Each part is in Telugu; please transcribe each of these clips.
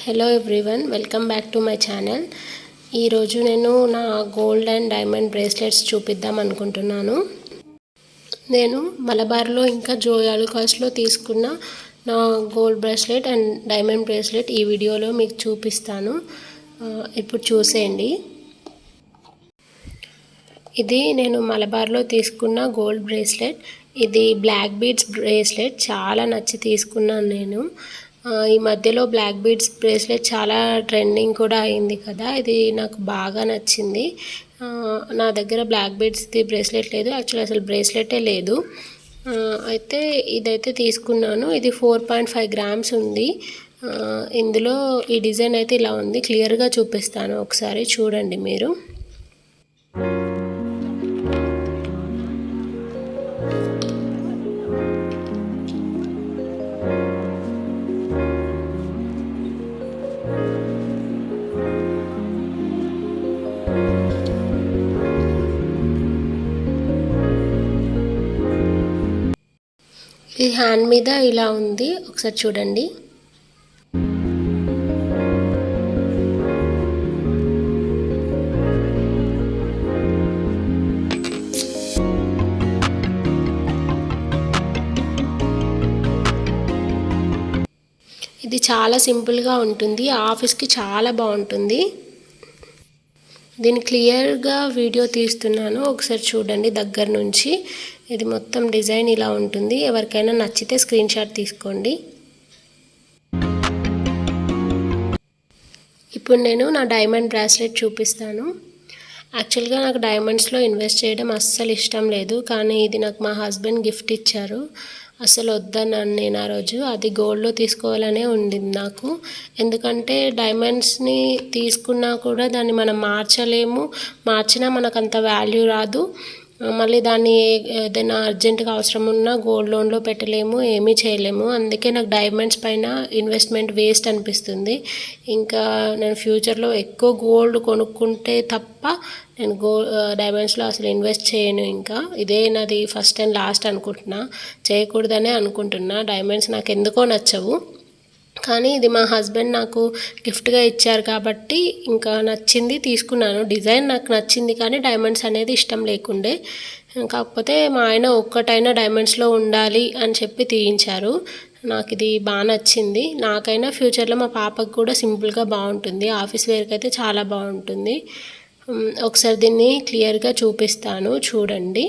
Hello everyone, welcome back to my channel. ఈరోజు నేను నా గోల్డ్ అండ్ డైమండ్ బ్రేస్లెట్స్ చూపిద్దాం అనుకుంటున్నాను. నేను మలబార్లో ఇంకా జోయ్ ఆలుకాస్లో తీసుకున్న నా gold bracelet and diamond bracelet ఈ వీడియోలో మీకు చూపిస్తాను. ఇప్పుడు చూసేయండి. ఇది నేను మలబార్లో తీసుకున్న గోల్డ్ బ్రేస్లెట్. ఇది బ్లాక్ బీడ్స్ బ్రేస్లెట్. చాలా నచ్చి తీసుకున్నాను నేను. ఈ మధ్యలో బ్లాక్ బీడ్స్ బ్రేస్లెట్ చాలా ట్రెండింగ్ కూడా అయింది కదా, ఇది నాకు బాగా నచ్చింది. నా దగ్గర బ్లాక్ బీడ్స్ది బ్రేస్లెట్ లేదు, యాక్చువల్లీ అసలు బ్రేస్లెటే లేదు. అయితే ఇదైతే తీసుకున్నాను. ఇది 4.5 గ్రామ్స్ ఉంది. ఇందులో ఈ డిజైన్ అయితే ఇలా ఉంది. క్లియర్గా చూపిస్తాను, ఒకసారి చూడండి మీరు. ఈ హ్యాండ్ మీద ఇలా ఉంది, ఒకసారి చూడండి. ఇది చాలా సింపుల్గా ఉంటుంది, ఆఫీస్కి చాలా బాగుంటుంది. దీన్ని క్లియర్గా వీడియో తీస్తున్నాను, ఒకసారి చూడండి దగ్గర నుంచి. ఇది మొత్తం డిజైన్ ఇలా ఉంటుంది. ఎవరికైనా నచ్చితే స్క్రీన్ షాట్ తీసుకోండి. ఇప్పుడు నేను నా డైమండ్ బ్రాస్లెట్ చూపిస్తాను. యాక్చువల్గా నాకు డైమండ్స్లో ఇన్వెస్ట్ చేయడం అస్సలు ఇష్టం లేదు, కానీ ఇది నాకు మా హస్బెండ్ గిఫ్ట్ ఇచ్చారు. అసలు వద్దన్నాను నేను ఆ రోజు. అది గోల్డ్లో తీసుకోవాలనే ఉండింది నాకు. ఎందుకంటే డైమండ్స్ని తీసుకున్నా కూడా దాన్ని మనం మార్చలేము, మార్చినా మనకు అంత వాల్యూ రాదు. మళ్ళీ దాన్ని ఏదైనా అర్జెంటుగా అవసరం ఉన్నా గోల్డ్ లోన్లో పెట్టలేము, ఏమీ చేయలేము. అందుకే నాకు డైమండ్స్ పైన ఇన్వెస్ట్మెంట్ వేస్ట్ అనిపిస్తుంది. ఇంకా నేను ఫ్యూచర్లో ఎక్కువ గోల్డ్ కొనుక్కుంటే తప్ప నేను డైమండ్స్లో అసలు ఇన్వెస్ట్ చేయను. ఇంకా ఇదే నాది ఫస్ట్ అండ్ లాస్ట్ అనుకుంటున్నా, చేయకూడదనే అనుకుంటున్నా. డైమండ్స్ నాకు ఎందుకో నచ్చవు, కానీ ఇది మా హస్బెండ్ నాకు గిఫ్ట్గా ఇచ్చారు కాబట్టి ఇంకా నచ్చింది తీసుకున్నాను. డిజైన్ నాకు నచ్చింది, కానీ డైమండ్స్ అనేది ఇష్టం లేకుండే. కాకపోతే మా ఆయన ఒక్కటైనా డైమండ్స్లో ఉండాలి అని చెప్పి తీయించారు. నాకు ఇది బాగా నచ్చింది. నాకైనా ఫ్యూచర్లో మా పాపకు కూడా సింపుల్గా బాగుంటుంది, ఆఫీస్ వేర్కి అయితే చాలా బాగుంటుంది. ఒకసారి దీన్ని క్లియర్గా చూపిస్తాను, చూడండి.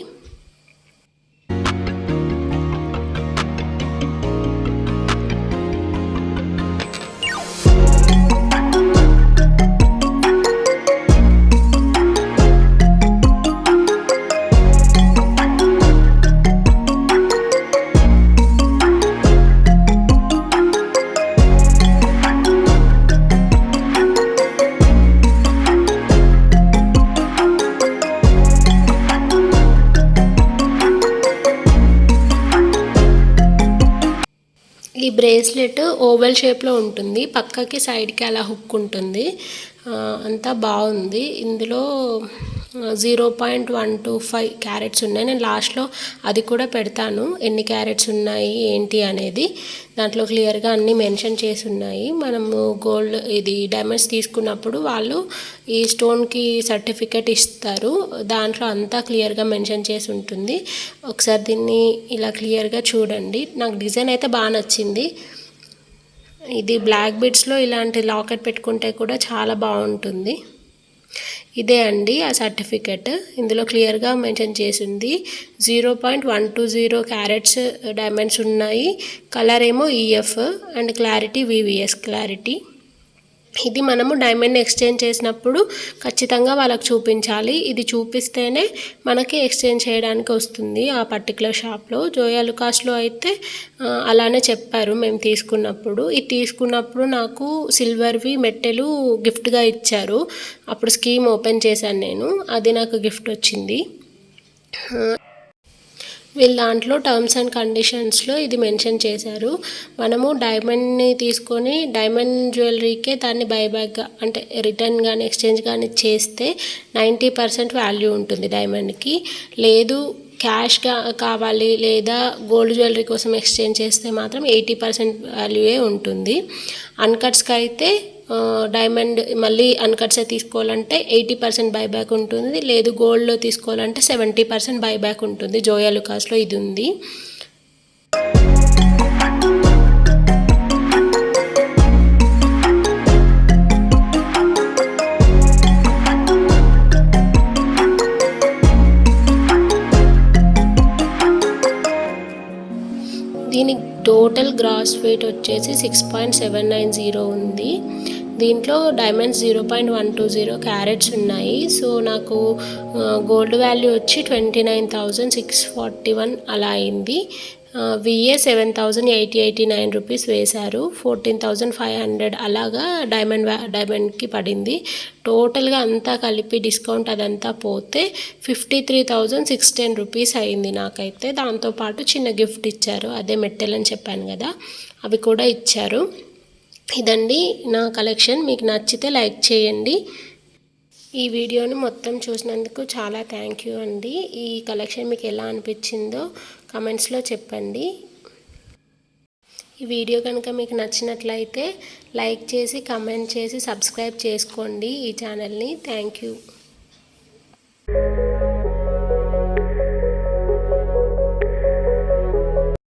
ఈ బ్రేస్లెట్ ఓవెల్ షేప్లో ఉంటుంది, పక్కకి సైడ్కి అలా హుక్ ఉంటుంది. అంతా బాగుంది. ఇందులో 0.125 క్యారెట్స్ ఉన్నాయి. నేను లాస్ట్లో అది కూడా పెడతాను, ఎన్ని క్యారెట్స్ ఉన్నాయి ఏంటి అనేది. దాంట్లో క్లియర్గా అన్నీ మెన్షన్ చేసి ఉన్నాయి. మనము గోల్డ్ ఇది డైమండ్స్ తీసుకున్నప్పుడు వాళ్ళు ఈ స్టోన్కి సర్టిఫికెట్ ఇస్తారు, దాంట్లో అంతా క్లియర్గా మెన్షన్ చేసి ఉంటుంది. ఒకసారి దీన్ని ఇలా క్లియర్గా చూడండి. నాకు డిజైన్ అయితే బాగా నచ్చింది. ఇది బ్లాక్ బీడ్స్లో ఇలాంటి లాకెట్ పెట్టుకుంటే కూడా చాలా బాగుంటుంది. ఇదే అండి ఆ సర్టిఫికెట్. ఇందులో క్లియర్గా మెన్షన్ చేసింది 0.120 క్యారెట్స్ డైమండ్స్ ఉన్నాయి. కలర్ ఏమో EF and clarity VVS clarity. ఇది మనము డైమండ్ ఎక్స్చేంజ్ చేసినప్పుడు ఖచ్చితంగా వాళ్ళకి చూపించాలి. ఇది చూపిస్తేనే మనకి ఎక్స్చేంజ్ చేయడానికి వస్తుంది ఆ పర్టికులర్ షాప్లో. జోయ్ ఆలుకాస్లో అయితే అలానే చెప్పారు మేము తీసుకున్నప్పుడు. ఇది తీసుకున్నప్పుడు నాకు సిల్వర్వి మెట్టెలు గిఫ్ట్గా ఇచ్చారు. అప్పుడు స్కీమ్ ఓపెన్ చేశాను నేను, అది నాకు గిఫ్ట్ వచ్చింది. వీళ్ళ దాంట్లో టర్మ్స్ అండ్ కండిషన్స్లో ఇది మెన్షన్ చేశారు. మనము డైమండ్ని తీసుకొని డైమండ్ జ్యువెలరీకే దాన్ని బైబ్యాక్గా అంటే రిటర్న్ కానీ ఎక్స్చేంజ్ కానీ చేస్తే 90% వాల్యూ ఉంటుంది డైమండ్కి. లేదు క్యాష్గా కావాలి లేదా గోల్డ్ జ్యువెలరీ కోసం ఎక్స్చేంజ్ చేస్తే మాత్రం 80% వాల్యూయే ఉంటుంది. అన్కట్స్కి అయితే డైమండ్ మళ్ళీ అన్కట్సే తీసుకోవాలంటే 80% బైబ్యాక్ ఉంటుంది. లేదు గోల్డ్లో తీసుకోవాలంటే 70% బైబ్యాక్ ఉంటుంది. జోయా లుకాస్లో ఇది ఉంది. దీనికి టోటల్ గ్రాస్ వెయిట్ వచ్చేసి 6.790 ఉంది. దీంట్లో డైమండ్స్ 0.120 క్యారెట్స్ ఉన్నాయి. సో నాకు గోల్డ్ వాల్యూ వచ్చి 29,641 అలా అయింది. విఏ 7,889 రూపీస్ వేశారు. 14,500 అలాగా డైమండ్కి పడింది. టోటల్గా అంతా కలిపి డిస్కౌంట్ అదంతా పోతే 53,610 రూపీస్ అయింది నాకైతే. దాంతోపాటు చిన్న గిఫ్ట్ ఇచ్చారు, అదే మెట్టెలని చెప్పాను కదా, అవి కూడా ఇచ్చారు. ఇదండి నా కలెక్షన్. మీకు నచ్చితే లైక్ చేయండి. ఈ వీడియోని మొత్తం చూసినందుకు చాలా థ్యాంక్ యూ అండి. ఈ కలెక్షన్ మీకు ఎలా అనిపించిందో కమెంట్స్లో చెప్పండి. ఈ వీడియో కనుక మీకు నచ్చినట్లయితే లైక్ చేసి కమెంట్ చేసి సబ్స్క్రైబ్ చేసుకోండి ఈ ఛానల్ని. Thank you.